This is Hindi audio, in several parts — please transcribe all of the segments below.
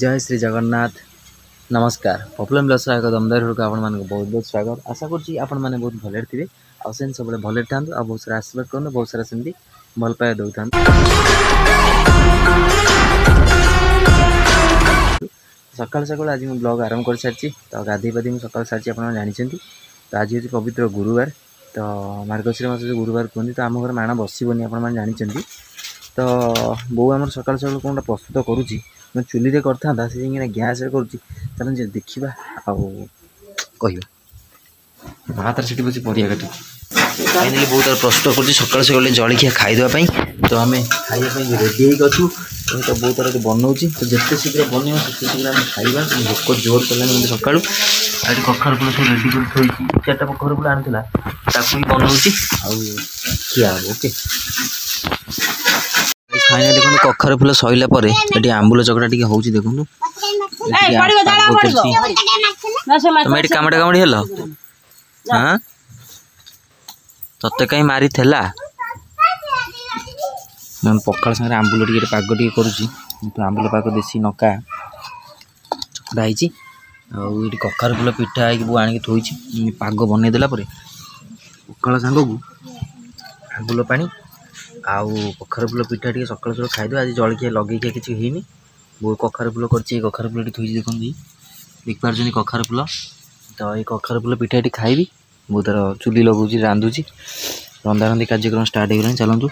जय श्री जगन्नाथ। नमस्कार। पॉपुलर ब्लॉग्स एक दमदार को आपण मान बहुत बहुत स्वागत। आशा करुँची आपण मैंने बहुत भले थे आसे सब भले था बहुत सारा आशीर्वाद करूँ बहुत सारा सेमती भल पाए दौ था। सकाल सकाल आज मैं ब्लॉग आरंभ कर सारी तो गाधे पाधे मुझे सकाल सारी आप जानते तो आज हूँ पवित्र गुरुवार तो मार्गशीर मास जो गुरुवार कहते तो आम घर माण बसबनी आपने जानते तो बो आम सकाल सकाल कौन प्रस्तुत करुँची मैं चुली करता से गैस कर देखा कह हाथ से बस परिया काटू फाइनाली बहुत प्रस्तुत कर सकाल सकाल जलखिया खाईदेवाई तो आम खाइबा रेडी होचु तो बहुत तरह बनाऊँ तो जिते शीघ्र बनइबा से शीघ्र आम खाइबा भोक जोर कला सका आज कखार फूल सब रेडी कर थोड़ी 4टा कखार फूल आनी बनाऊँ खिया ओके। फाइनाली देखो कखार फूल सैला पर ये आंबुल चकटा टी हो देखो तुम ये कामटा कामड़ी हेल हाँ तत्ते कहीं मारी थेला पखाड़ सागर आंबुल टे पाग टे करुँची तो आंबुल पाग देसी नका चकटा होती कखार फूल पिठा बो आनिक थोड़ी पाग बनईदेला पखाड़ सांग को आंबुल पानी आउ कखार फूल पिठा टे सकाल सकाल खाईदे। आज जलखिया लगे किसी है बहुत कखार फूल कर कखार फूल थोड़ी देखते देख पार्टी कखार फूल तो ये कखार फूल पिठा टी खाइबी बहुत तार चुली लगुच रांधुची रंधा रंधी कार्यक्रम स्टार्ट हो गला चलतु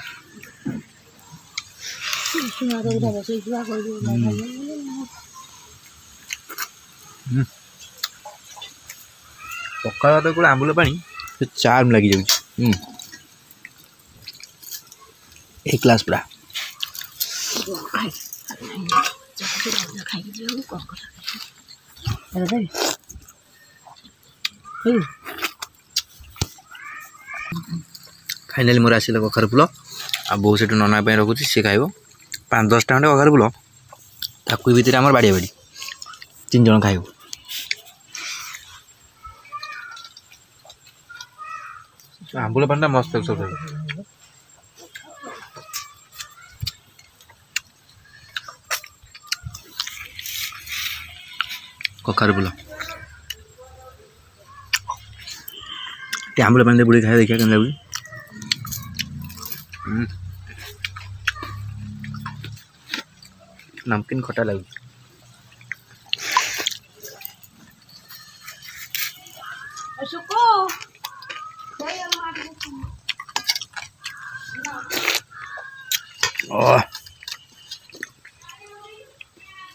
पखाड़ भात को आंबुल पानी चार्म लगी जाऊँ एक क्लास पूरा फाइनाली मोर आसिला कखार फूल आ बहुत से नना रखुची सी खाइब 5-10 टा खंडे कखार फूल ताकू भितर आम बाड़िया बाड़ी 3 जन खाइब। आंबुल पानी मस्त सब कखार फूल आंबुल पानी बुड़ी खाए देखिए क्या लगे नमकीन खटा लगे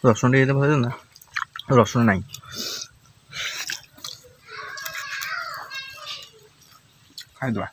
रसुन टे भाज ना रसुन ना खाईदे।